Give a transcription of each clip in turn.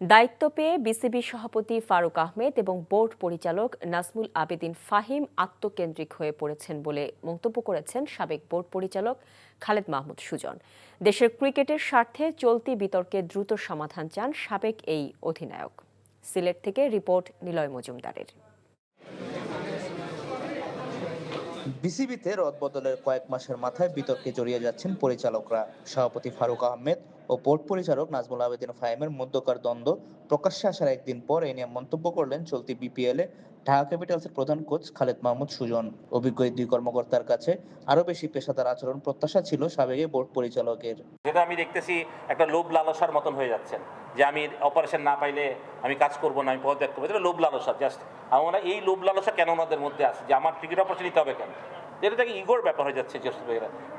দায়িত্ব পেয়ে বিসিবি সভাপতি ফারুক আহমেদ এবং বোর্ড পরিচালক নাজমুল আবেদীন ফাহিম আত্মকেন্দ্রিক হয়ে পড়েছেন বলে মন্তব্য করেছেন সাবেক বোর্ড পরিচালক খালেদ মাহমুদ সুজন। দেশের ক্রিকেটের স্বার্থে চলতি বিতর্কে দ্রুত সমাধান চান সাবেক এই অধিনায়ক। সিলেট থেকে রিপোর্ট নিলয় মজুমদারের। বিসিবিতে রদবদলের কয়েক মাসের মাথায় বিতর্কে জড়িয়ে যাচ্ছেন পরিচালকরা। সভাপতি ফারুক আহমেদ ও বোর্ড পরিচালক নাজমুল আবেদীন ফাহিমের মধ্যকার দ্বন্দ্ব প্রকাশ্যে আসার একদিন পর এ নিয়ে মন্তব্য করলেন চলতি বিপিএলে ঢাকা ক্যাপিটালসের প্রধান কোচ খালেদ মাহমুদ সুজন। অভিজ্ঞ এই দুই কর্মকর্তার কাছে আরো বেশি পেশাদার আচরণ প্রত্যাশা ছিল সাবেক বোর্ড পরিচালকের। যেটা আমি দেখতেছি একটা লোভ লালসার মতন হয়ে যাচ্ছেন, যে আমি অপারেশন না পাইলে আমি কাজ করবো না, আমি পদত্যাগ করবো। এটা লোভ লালসা। জাস্ট আমার এই লোভ লালসা কেন ওনাদের মধ্যে আছে, যে আমার ক্রিকেট অপরচুনিটি হবে কেন? এটা থেকে ইগোর ব্যাপার হয়ে যাচ্ছে।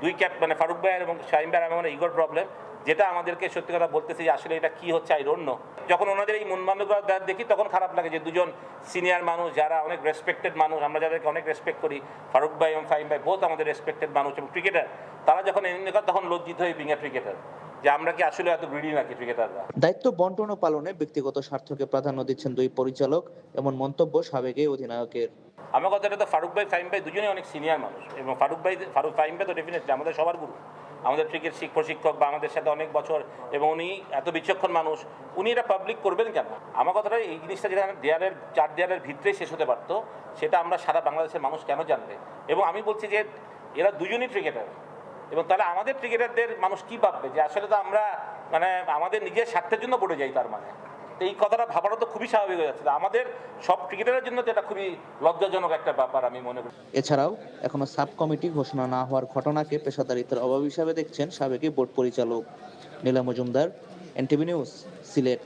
দুই ক্যাপ মানে ফারুক ভাই এবং শাহিম ভাই আমার ইগোর প্রবলেম, যেটা আমাদেরকে সত্যি কথা বলতেছে যে আসলে এটা কি হচ্ছে আই ডোন্ট নো। যখন ওনাদের এই মনমানসিকতা দেখি তখন খারাপ লাগে যে দুজন সিনিয়র মানুষ যারা অনেক রেসপেক্টেড মানুষ, আমরা যাদেরকে অনেক রেসপেক্ট করি, ফারুক ভাই এবং ফাহিম ভাই বোথ আমাদের রেসপেক্টেড মানুষ এবং ক্রিকেটার, তারা যখন এমনি করে তখন লজ্জিত হয়ে বিং এ ক্রিকেটার, যে আমরা কি আসলে এত গ্রিডি নাকি ক্রিকেটাররা। দায়িত্ব বন্টন ও পালনে ব্যক্তিগত স্বার্থকে প্রাধান্য দিচ্ছেন দুই পরিচালক, এমন মন্তব্য সাবেক এই অধিনায়কের। আমার কথাটা তো ফারুক ভাই ফাহিম ভাই দুজনেই অনেক সিনিয়র মানুষ, এবং ফারুক ফাহিম ভাই তো ডেফিনেটলি আমাদের সবার গুরু, আমাদের ক্রিকেট প্রশিক্ষক বা আমাদের সাথে অনেক বছর, এবং উনি এত বিচক্ষণ মানুষ, উনি এটা পাবলিক করবেন কেন? আমার কথাটা এই জিনিসটা যেখানে চার দেয়ালের ভিতরেই শেষ হতে পারতো, সেটা আমরা সারা বাংলাদেশের মানুষ কেন জানবে? এবং আমি বলছি যে এরা দুজনই ক্রিকেটার, এবং তাহলে আমাদের ক্রিকেটারদের মানুষ কি ভাববে যে আসলে তো আমরা মানে আমাদের নিজের স্বার্থের জন্য পড়ে যাই। তার মানে এই কথাটা ভাবাটা তো খুবই স্বাভাবিক হয়ে যাচ্ছে। আমাদের সব ক্রিকেটারের জন্য তো এটা খুবই লজ্জাজনক একটা ব্যাপার আমি মনে করি। এছাড়াও এখনো সাব কমিটি ঘোষণা না হওয়ার ঘটনাকে পেশাদারিত্বের অভাব হিসাবে দেখছেন সাবেক বোর্ড পরিচালক। Niloy Majumdar, NTV news, Sylhet.